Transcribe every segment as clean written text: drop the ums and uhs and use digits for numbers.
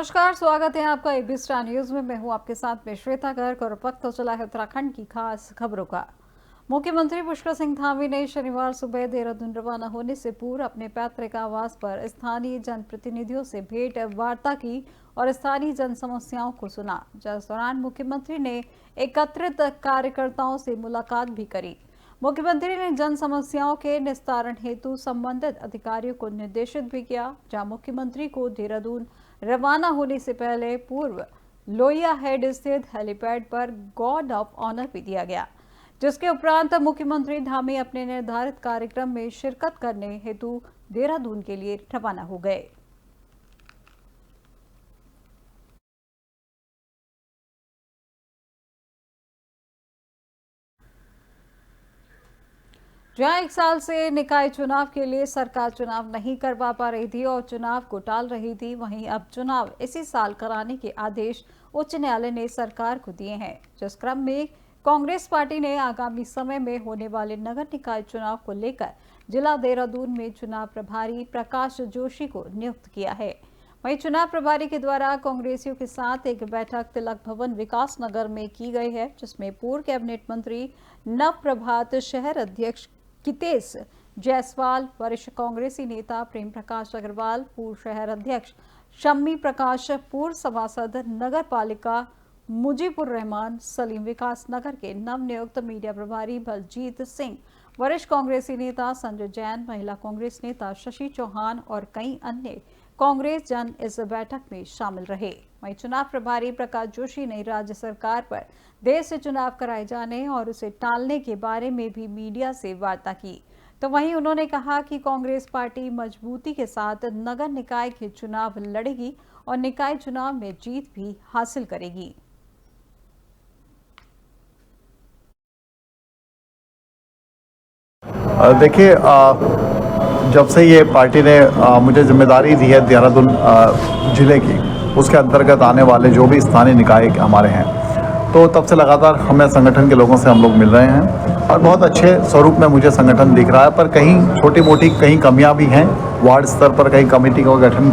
नमस्कार, स्वागत है आपका एबी स्टार न्यूज में। मैं हूं आपके साथ में श्वेता गर्ग और वक्त तो चला है उत्तराखंड की खास खबरों का। मुख्यमंत्री पुष्कर सिंह धामी ने शनिवार सुबह देहरादून रवाना होने से पूर्व अपने पैतृक आवास पर स्थानीय जनप्रतिनिधियों से भेंट वार्ता की और स्थानीय जन समस्याओं को सुना। जिस दौरान मुख्यमंत्री ने एकत्रित कार्यकर्ताओं से मुलाकात भी करी। मुख्यमंत्री ने जन समस्याओं के निस्तारण हेतु संबंधित अधिकारियों को निर्देशित भी किया। जहां मुख्यमंत्री को देहरादून रवाना होने से पहले पूर्व लोहिया हेड स्थित हेलीपैड पर गार्ड ऑफ ऑनर भी दिया गया, जिसके उपरांत मुख्यमंत्री धामी अपने निर्धारित कार्यक्रम में शिरकत करने हेतु देहरादून के लिए रवाना हो गए। जहां 1 साल से निकाय चुनाव के लिए सरकार चुनाव नहीं करवा पा रही थी और चुनाव को टाल रही थी, वहीं अब चुनाव इसी साल कराने के आदेश उच्च न्यायालय ने सरकार को दिए हैं। जिस क्रम में कांग्रेस पार्टी ने आगामी समय में होने वाले नगर निकाय चुनाव को लेकर जिला देहरादून में चुनाव प्रभारी प्रकाश जोशी को नियुक्त किया है। वहीं चुनाव प्रभारी के द्वारा कांग्रेसियों के साथ एक बैठक तिलक भवन विकास नगर में की गई है, जिसमें पूर्व कैबिनेट मंत्री नव प्रभात, शहर अध्यक्ष कितेश जायसवाल, वरिष्ठ कांग्रेसी नेता प्रेम प्रकाश अग्रवाल, पूर्व शहर अध्यक्ष शम्मी प्रकाश, पूर्व सभासद नगर पालिका मुजीबुर रहमान, सलीम विकास नगर के नवनियुक्त मीडिया प्रभारी बलजीत सिंह, वरिष्ठ कांग्रेसी नेता संजय जैन, महिला कांग्रेस नेता शशि चौहान और कई अन्य कांग्रेस जन इस बैठक में शामिल रहे। वहीं चुनाव प्रभारी प्रकाश जोशी ने राज्य सरकार पर देर से चुनाव कराए जाने और उसे टालने के बारे में भी मीडिया से वार्ता की। तो वहीं उन्होंने कहा कि कांग्रेस पार्टी मजबूती के साथ नगर निकाय के चुनाव लड़ेगी और निकाय चुनाव में जीत भी हासिल करेगी। देखिए, जब से ये पार्टी ने मुझे जिम्मेदारी दी है देहरादून ज़िले की, उसके अंतर्गत आने वाले जो भी स्थानीय निकाय हमारे हैं, तो तब से लगातार हमें संगठन के लोगों से हम लोग मिल रहे हैं और बहुत अच्छे स्वरूप में मुझे संगठन दिख रहा है। पर कहीं छोटी मोटी कहीं कमियां भी हैं। वार्ड स्तर पर कहीं कमेटी का गठन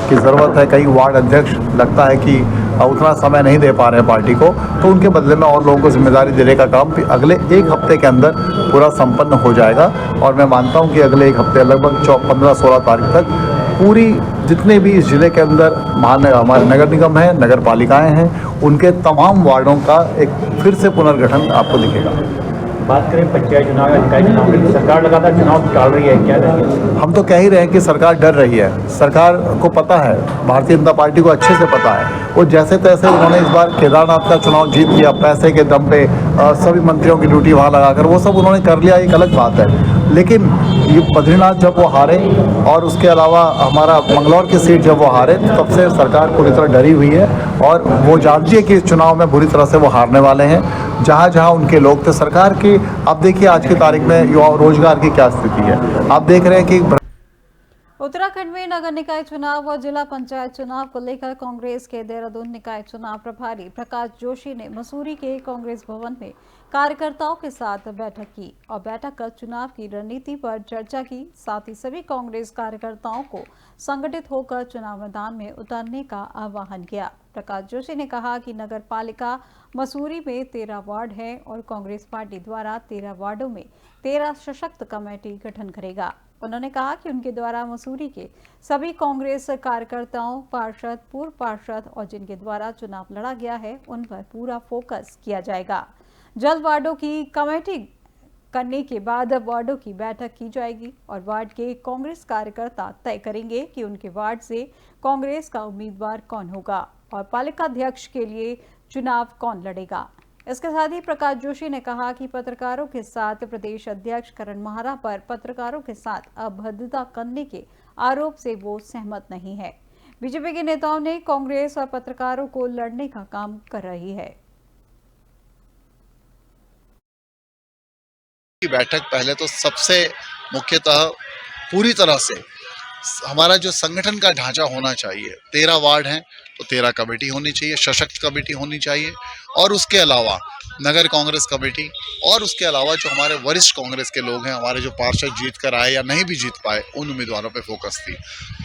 की ज़रूरत है। कहीं वार्ड अध्यक्ष लगता है कि उतना समय नहीं दे पा रहे हैं पार्टी को, तो उनके बदले में और लोगों को जिम्मेदारी देने का काम भी अगले 1 हफ्ते के अंदर पूरा संपन्न हो जाएगा। और मैं मानता हूँ कि अगले 1 हफ्ते लगभग 15-16 तारीख तक पूरी जितने भी इस ज़िले के अंदर हमारे नगर निगम हैं, नगर पालिकाएँ हैं, उनके तमाम वार्डों का एक फिर से पुनर्गठन आपको दिखेगा। बात करें पंचायत चुनाव या निकाय चुनाव की, सरकार लगातार चुनाव टाल रही है, क्या रहेगी? हम तो कह ही रहे हैं कि सरकार डर रही है। सरकार को पता है, भारतीय जनता पार्टी को अच्छे से पता है। वो जैसे तैसे उन्होंने इस बार केदारनाथ का चुनाव जीत लिया, पैसे के दम पे सभी मंत्रियों की ड्यूटी वहाँ लगाकर, वो सब उन्होंने कर लिया, एक अलग बात है। लेकिन ये बद्रीनाथ जब वो हारे और उसके अलावा हमारा मंगलौर की सीट जब वो हारे, तो तब से सरकार पूरी तरह डरी हुई है और वो जानती है कि इस चुनाव में बुरी तरह से वो हारने वाले हैं। जहाँ जहाँ उनके लोग थे सरकार की, अब देखिए आज की तारीख में युवा रोजगार की क्या स्थिति है। आप देख रहे हैं कि उत्तराखंड में नगर निकाय चुनाव और जिला पंचायत चुनाव को लेकर कांग्रेस के देहरादून निकाय चुनाव प्रभारी प्रकाश जोशी ने मसूरी के कांग्रेस भवन में कार्यकर्ताओं के साथ बैठक की और बैठक कर चुनाव की रणनीति पर चर्चा की। साथ ही सभी कांग्रेस कार्यकर्ताओं को संगठित होकर चुनाव मैदान में उतरने का आह्वान किया। प्रकाश जोशी ने कहा कि नगर पालिका मसूरी में 13 वार्ड है और कांग्रेस पार्टी द्वारा 13 वार्डों में 13 सशक्त कमेटी गठन करेगा। उन्होंने कहा कि उनके द्वारा मसूरी के सभी कांग्रेस कार्यकर्ताओं, पार्षद, पूर्व पार्षद और जिनके द्वारा चुनाव लड़ा गया है, उन पर पूरा फोकस किया जाएगा। जल्द वार्डों की कमेटी करने के बाद वार्डों की बैठक की जाएगी और वार्ड के कांग्रेस कार्यकर्ता तय करेंगे कि उनके वार्ड से कांग्रेस का उम्मीदवार कौन होगा और पालिका अध्यक्ष के लिए चुनाव कौन लड़ेगा। इसके साथ ही प्रकाश जोशी ने कहा कि पत्रकारों के साथ प्रदेश अध्यक्ष करण माहरा पर पत्रकारों के साथ अभद्रता करने के आरोप से वो सहमत नहीं है। बीजेपी के नेताओं ने कांग्रेस और पत्रकारों को लड़ने का काम कर रही है। बैठक पहले तो सबसे मुख्यतः पूरी तरह से हमारा जो संगठन का ढांचा होना चाहिए। 13 वार्ड हैं तो 13 कमेटी होनी चाहिए, सशक्त कमेटी होनी चाहिए और उसके अलावा नगर कांग्रेस कमेटी और उसके अलावा जो हमारे वरिष्ठ कांग्रेस के लोग हैं, हमारे जो पार्षद जीत कर आए या नहीं भी जीत पाए, उन उम्मीदवारों पे फोकस थी।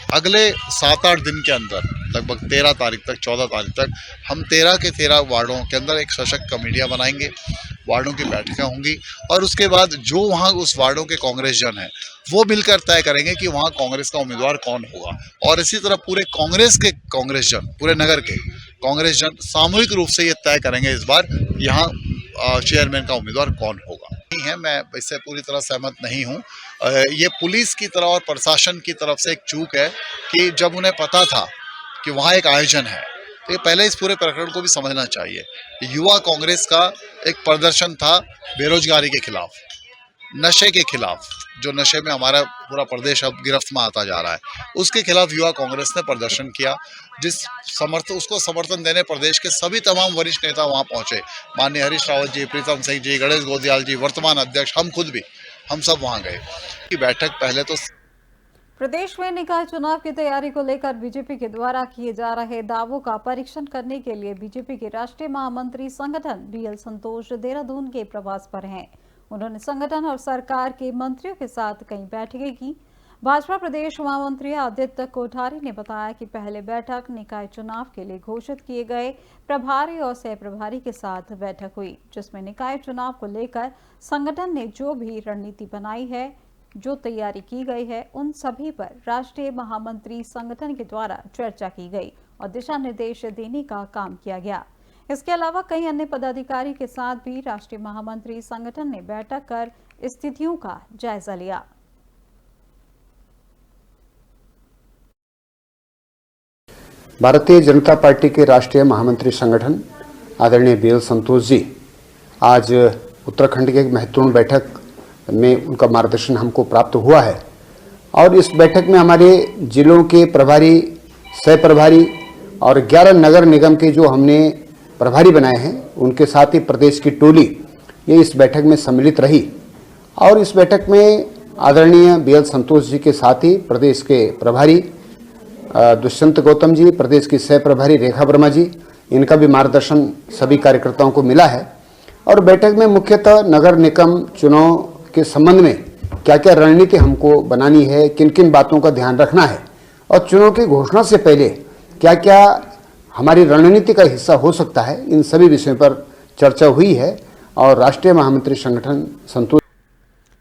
अगले 7-8 दिन के अंदर लगभग 13 तारीख तक 14 तारीख तक हम 13 के 13 वार्डों के अंदर एक सशक्त कमेटियाँ बनाएंगे, वार्डों की बैठकें होंगी और उसके बाद जो वहाँ उस वार्डों के कांग्रेसजन हैं वो मिलकर तय करेंगे कि वहाँ कांग्रेस का उम्मीदवार कौन होगा। और इसी तरह पूरे कांग्रेस के कांग्रेसजन, पूरे नगर के कांग्रेसजन सामूहिक रूप से ये तय करेंगे इस बार यहाँ चेयरमैन का उम्मीदवार कौन होगा। नहीं है, मैं इससे पूरी तरह सहमत नहीं हूँ। ये पुलिस की तरफ और प्रशासन की तरफ से एक चूक है कि जब उन्हें पता था कि वहाँ एक आयोजन है तो ये पहले इस पूरे प्रकरण को भी समझना चाहिए। युवा कांग्रेस का एक प्रदर्शन था बेरोजगारी के खिलाफ, नशे के खिलाफ, जो नशे में हमारा पूरा प्रदेश अब गिरफ्त में आता जा रहा है, उसके खिलाफ युवा कांग्रेस ने प्रदर्शन किया, उसको समर्थन देने प्रदेश के सभी तमाम वरिष्ठ नेता वहां पहुंचे। माननीय हरीश रावत जी, प्रीतम सिंह जी, गणेश गोदियाल जी, वर्तमान अध्यक्ष, हम खुद भी, हम सब वहां गए। की बैठक पहले तो प्रदेश में निकाय चुनाव की तैयारी को लेकर बीजेपी के द्वारा किए जा रहे दावों का परीक्षण करने के लिए बीजेपी के राष्ट्रीय महामंत्री संगठन बीएल संतोष देहरादून के प्रवास पर हैं। उन्होंने संगठन और सरकार के मंत्रियों के साथ कई बैठकें की। भाजपा प्रदेश महामंत्री आदित्य कोठारी ने बताया कि पहले बैठक निकाय चुनाव के लिए घोषित किए गए प्रभारी और सह प्रभारी के साथ बैठक हुई, जिसमें निकाय चुनाव को लेकर संगठन ने जो भी रणनीति बनाई है, जो तैयारी की गई है, उन सभी पर राष्ट्रीय महामंत्री संगठन के द्वारा चर्चा की गई और दिशा निर्देश देने का काम किया गया। इसके अलावा कई अन्य पदाधिकारी के साथ भी राष्ट्रीय महामंत्री संगठन ने बैठक कर स्थितियों का जायजा लिया। भारतीय जनता पार्टी के राष्ट्रीय महामंत्री संगठन आदरणीय बीएल संतोष जी आज उत्तराखंड की एक महत्वपूर्ण बैठक में उनका मार्गदर्शन हमको प्राप्त हुआ है और इस बैठक में हमारे जिलों के प्रभारी, सह प्रभारी और 11 नगर निगम के जो हमने प्रभारी बनाए हैं उनके साथ ही प्रदेश की टोली ये इस बैठक में सम्मिलित रही और इस बैठक में आदरणीय बीएल संतोष जी के साथ ही प्रदेश के प्रभारी दुष्यंत गौतम जी, प्रदेश की सह प्रभारी रेखा वर्मा जी, इनका भी मार्गदर्शन सभी कार्यकर्ताओं को मिला है और बैठक में मुख्यतः नगर निगम चुनाव के संबंध में क्या क्या रणनीति हमको बनानी है, किन किन बातों का ध्यान रखना है और चुनाव की घोषणा से पहले क्या क्या हमारी रणनीति का हिस्सा हो सकता है, इन सभी विषयों पर चर्चा हुई है और राष्ट्रीय महामंत्री संगठन संतोष।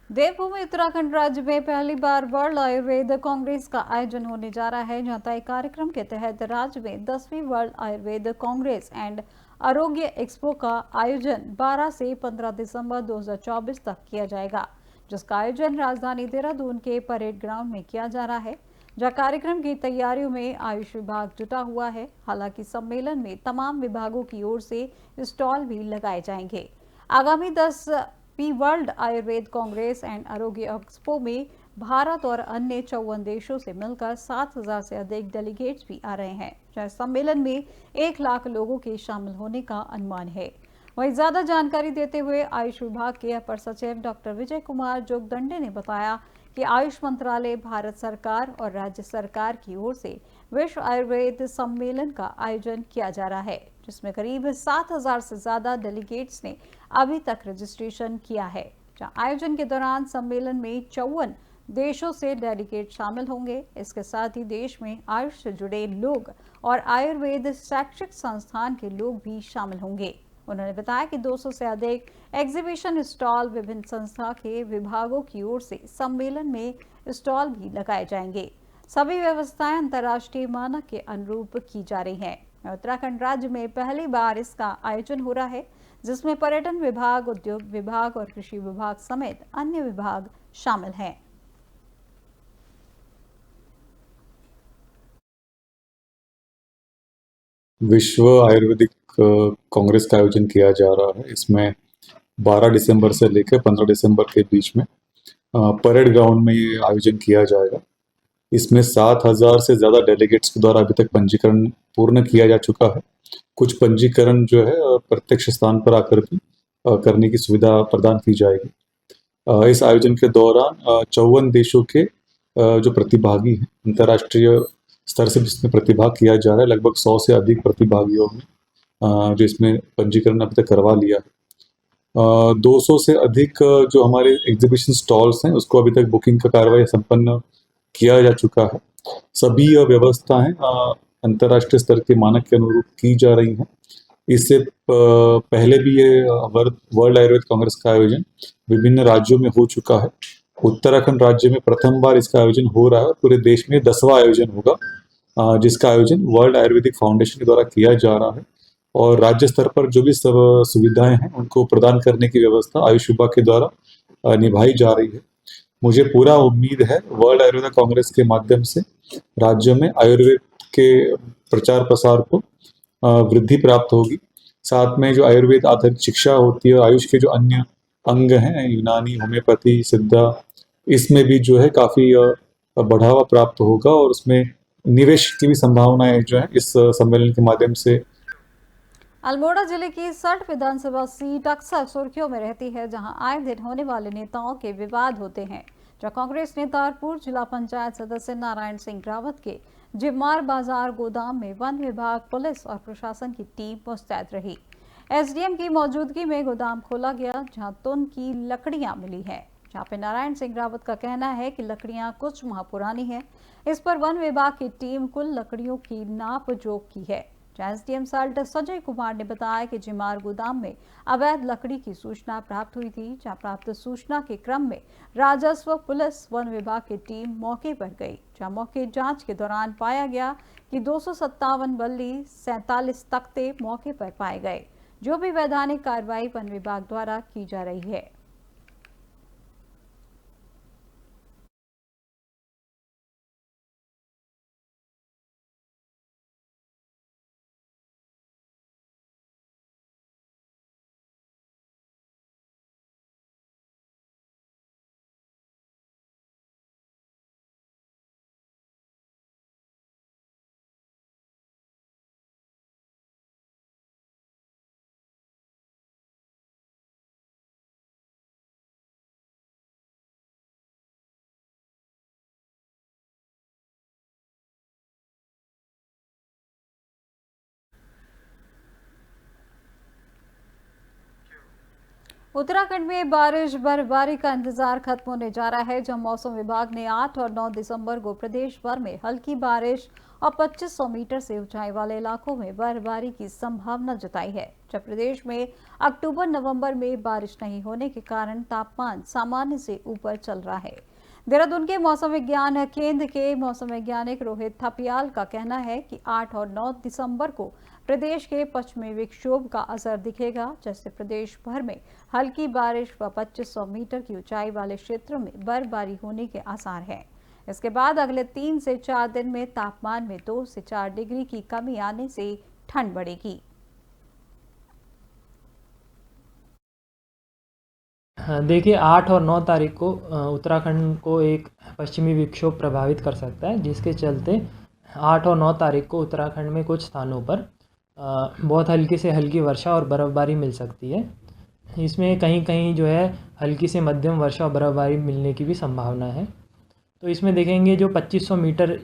देवभूमि उत्तराखंड राज्य में पहली बार वर्ल्ड आयुर्वेद कांग्रेस का आयोजन होने जा रहा है, जहां तय कार्यक्रम के तहत राज्य में 10वीं वर्ल्ड आयुर्वेद कांग्रेस एंड आरोग्य एक्सपो का आयोजन 12 से 15 दिसंबर 2024 तक किया जाएगा, जिसका आयोजन राजधानी देहरादून के परेड ग्राउंड में किया जा रहा है, जहां कार्यक्रम की तैयारियों में आयुष विभाग जुटा हुआ है। हालांकि सम्मेलन में तमाम विभागों की ओर से स्टॉल भी लगाए जाएंगे। आगामी 10वीं वर्ल्ड आयुर्वेद कांग्रेस एंड आरोग्य एक्सपो में भारत और अन्य 54 देशों से मिलकर 7,000 से अधिक डेलीगेट्स भी आ रहे हैं, जहां सम्मेलन में 1 लाख लोगों के शामिल होने का अनुमान है। वहीं ज्यादा जानकारी देते हुए आयुष विभाग के अपर सचिव डॉक्टर विजय कुमार जोगदंडे ने बताया कि आयुष मंत्रालय, भारत सरकार और राज्य सरकार की ओर से विश्व आयुर्वेद सम्मेलन का आयोजन किया जा रहा है, जिसमें करीब 7,000 से ज्यादा डेलीगेट्स ने अभी तक रजिस्ट्रेशन किया है। जहां आयोजन के दौरान सम्मेलन में 54 देशों से डेलीगेट शामिल होंगे। इसके साथ ही देश में आयुष से जुड़े लोग और आयुर्वेद शैक्षिक संस्थान के लोग भी शामिल होंगे। उन्होंने बताया कि 200 से अधिक एग्जीबिशन स्टॉल विभिन्न संस्था के विभागों की ओर से सम्मेलन में स्टॉल भी लगाए जाएंगे। सभी व्यवस्थाएं अंतर्राष्ट्रीय मानक के अनुरूप की जा रही हैं। उत्तराखंड राज्य में पहली बार इसका आयोजन हो रहा है, जिसमें पर्यटन विभाग, उद्योग विभाग और कृषि विभाग समेत अन्य विभाग शामिल हैं। विश्व आयुर्वेदिक कांग्रेस का आयोजन किया जा रहा है। इसमें 12 दिसंबर से लेकर 15 दिसंबर के बीच में परेड ग्राउंड में ये आयोजन किया जाएगा। इसमें 7,000 से ज़्यादा डेलीगेट्स के द्वारा अभी तक पंजीकरण पूर्ण किया जा चुका है। कुछ पंजीकरण जो है प्रत्यक्ष स्थान पर आकर भी करने की सुविधा प्रदान की जाएगी। इस आयोजन के दौरान 54 देशों के जो प्रतिभागी हैं, अंतर्राष्ट्रीय स्तर से जिसमें प्रतिभाग किया जा रहा है, लगभग 100 से अधिक प्रतिभागियों ने जो इसमें पंजीकरण अभी तक करवा लिया है। 200 से अधिक जो हमारे एग्जीबिशन स्टॉल्स हैं उसको अभी तक बुकिंग का कार्रवाई संपन्न किया जा चुका है सभी व्यवस्थाएं अंतर्राष्ट्रीय स्तर के मानक के अनुरूप की जा रही हैं। इससे पहले भी ये वर्ल्ड आयुर्वेद कांग्रेस का आयोजन विभिन्न राज्यों में हो चुका है। उत्तराखंड राज्य में प्रथम बार इसका आयोजन हो रहा है। पूरे देश में 10वां आयोजन होगा, जिसका आयोजन वर्ल्ड आयुर्वेदिक फाउंडेशन के द्वारा किया जा रहा है। और राज्य स्तर पर जो भी सब सुविधाएं हैं उनको प्रदान करने की व्यवस्था आयुष विभाग के द्वारा निभाई जा रही है। मुझे पूरा उम्मीद है वर्ल्ड आयुर्वेद कांग्रेस के माध्यम से राज्यों में आयुर्वेद के प्रचार प्रसार को वृद्धि प्राप्त होगी। साथ में जो आयुर्वेद आधारित शिक्षा होती है, आयुष के जो अन्य अंग हैं, यूनानी, होम्योपैथी, सिद्धा, इसमें भी जो है काफ़ी बढ़ावा प्राप्त होगा और उसमें निवेश की भी संभावनाएं जो है इस सम्मेलन के माध्यम से। अल्मोड़ा जिले की 60 विधानसभा सीट अक्सर सुर्खियों में रहती है, जहां आए दिन होने वाले नेताओं के विवाद होते हैं। जहां कांग्रेस ने तारपुर जिला पंचायत सदस्य नारायण सिंह रावत के जिम्मार बाजार गोदाम में वन विभाग, पुलिस और प्रशासन की टीम मुस्तैद रही। एसडीएम की मौजूदगी में गोदाम खोला गया, जहां तुन की लकड़ियां मिली हैं। जहां पे नारायण सिंह रावत का कहना है कि लकड़ियां कुछ माह पुरानी है। इस पर वन विभाग की टीम कुल लकड़ियों की नाप जोख की है। एसडीएम साल्ट संजय कुमार ने बताया कि जिमार गोदाम में अवैध लकड़ी की सूचना प्राप्त हुई थी। जहां प्राप्त सूचना के क्रम में राजस्व, पुलिस, वन विभाग की टीम मौके पर गई। जहां मौके जांच के दौरान पाया गया कि 257 बल्ली, 47 तख्ते मौके पर पाए गए। जो भी वैधानिक कार्रवाई वन विभाग द्वारा की जा रही है। उत्तराखंड में बारिश बर्फबारी का इंतजार खत्म होने जा रहा है। जब मौसम विभाग ने 8 और 9 दिसंबर को प्रदेश भर में हल्की बारिश और 2500 मीटर से ऊंचाई वाले इलाकों में बर्फबारी की संभावना जताई है। जब प्रदेश में अक्टूबर-नवंबर में बारिश नहीं होने के कारण तापमान सामान्य से ऊपर चल रहा है। देहरादून के मौसम विज्ञान केंद्र के मौसम वैज्ञानिक रोहित थपियाल का कहना है कि 8 और 9 दिसंबर को प्रदेश के पश्चिमी विक्षोभ का असर दिखेगा, जिससे प्रदेश भर में हल्की बारिश व 2500 मीटर की ऊंचाई वाले क्षेत्रों में बर्फबारी होने के आसार हैं। इसके बाद अगले 3 से 4 दिन में तापमान में 2 से 4 डिग्री की कमी आने से ठंड बढ़ेगी। देखिए 8 और 9 तारीख को उत्तराखंड को एक पश्चिमी विक्षोभ प्रभावित कर सकता है, जिसके चलते 8 और 9 तारीख को उत्तराखंड में कुछ स्थानों पर बहुत हल्की से हल्की वर्षा और बर्फ़बारी मिल सकती है। इसमें कहीं कहीं जो है हल्की से मध्यम वर्षा और बर्फ़बारी मिलने की भी संभावना है। तो इसमें देखेंगे जो 2500 मीटर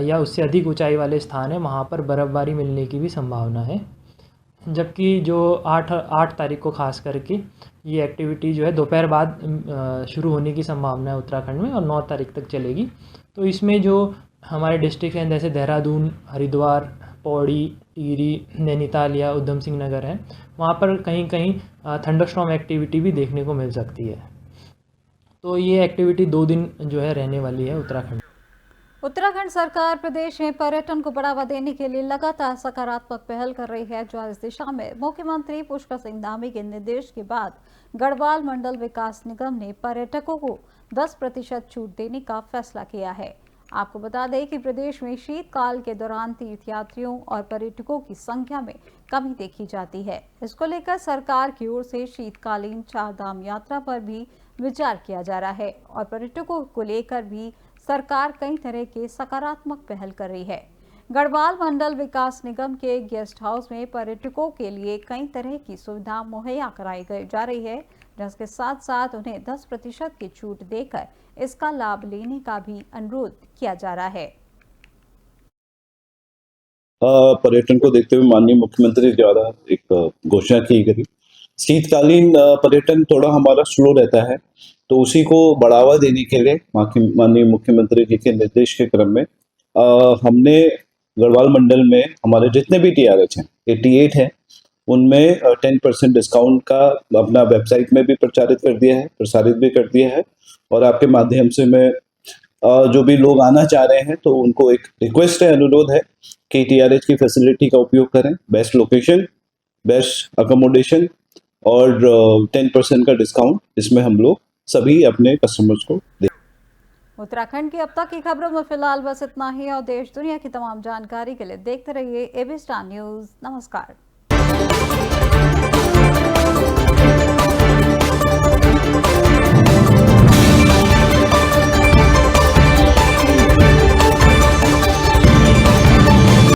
या उससे अधिक ऊंचाई वाले स्थान हैं, वहाँ पर बर्फ़बारी मिलने की भी संभावना है। जबकि जो 8 तारीख को खास करके ये एक्टिविटी जो है दोपहर बाद शुरू होने की संभावना है उत्तराखंड में और 9 तारीख तक चलेगी। तो इसमें जो हमारे डिस्ट्रिक्ट हैं जैसे देहरादून, हरिद्वार, पौड़ी, टिहरी, नैनीताल या उधम सिंह नगर है, वहाँ पर कहीं कहीं थंडरस्टॉर्म एक्टिविटी भी देखने को मिल सकती है। तो ये एक्टिविटी 2 दिन जो है रहने वाली है उत्तराखंड। उत्तराखंड सरकार प्रदेश में पर्यटन को बढ़ावा देने के लिए लगातार सकारात्मक पहल कर रही है। जो इस दिशा में मुख्यमंत्री पुष्कर सिंह धामी के निर्देश के बाद गढ़वाल मंडल विकास निगम ने पर्यटकों को 10% छूट देने का फैसला किया है। आपको बता दें कि प्रदेश में शीतकाल के दौरान तीर्थयात्रियों और पर्यटकों की संख्या में कमी देखी जाती है। इसको लेकर सरकार की ओर से शीतकालीन चारधाम यात्रा पर भी विचार किया जा रहा है और पर्यटकों को लेकर भी सरकार कई तरह के सकारात्मक पहल कर रही है। गढ़वाल मंडल विकास निगम के गेस्ट हाउस में पर्यटकों के लिए कई तरह की सुविधा मुहैया कराई जा रही है, जिसके साथ साथ उन्हें 10% की छूट देकर इसका लाभ लेने का भी अनुरोध किया जा रहा है। पर्यटन को देखते हुए माननीय मुख्यमंत्री द्वारा एक घोषणा की गई। शीतकालीन पर्यटन थोड़ा हमारा स्लो रहता है, तो उसी को बढ़ावा देने के लिए माननीय मुख्यमंत्री जी के निर्देश के क्रम में हमने गढ़वाल मंडल में हमारे जितने भी TRH हैं 88 हैं, उनमें 10% डिस्काउंट का अपना वेबसाइट में भी प्रसारित भी कर दिया है। और आपके माध्यम से मैं जो भी लोग आना चाह रहे हैं तो उनको एक रिक्वेस्ट है, अनुरोध है कि TRH की फैसिलिटी का उपयोग करें। बेस्ट लोकेशन, बेस्ट अकोमोडेशन और 10% का डिस्काउंट, इसमें हम लोग सभी अपने कस्टमर्स को दें। उत्तराखंड की अब तक की खबरों में फिलहाल बस इतना ही और देश दुनिया की तमाम जानकारी के लिए देखते रहिए AB स्टार न्यूज़। नमस्कार।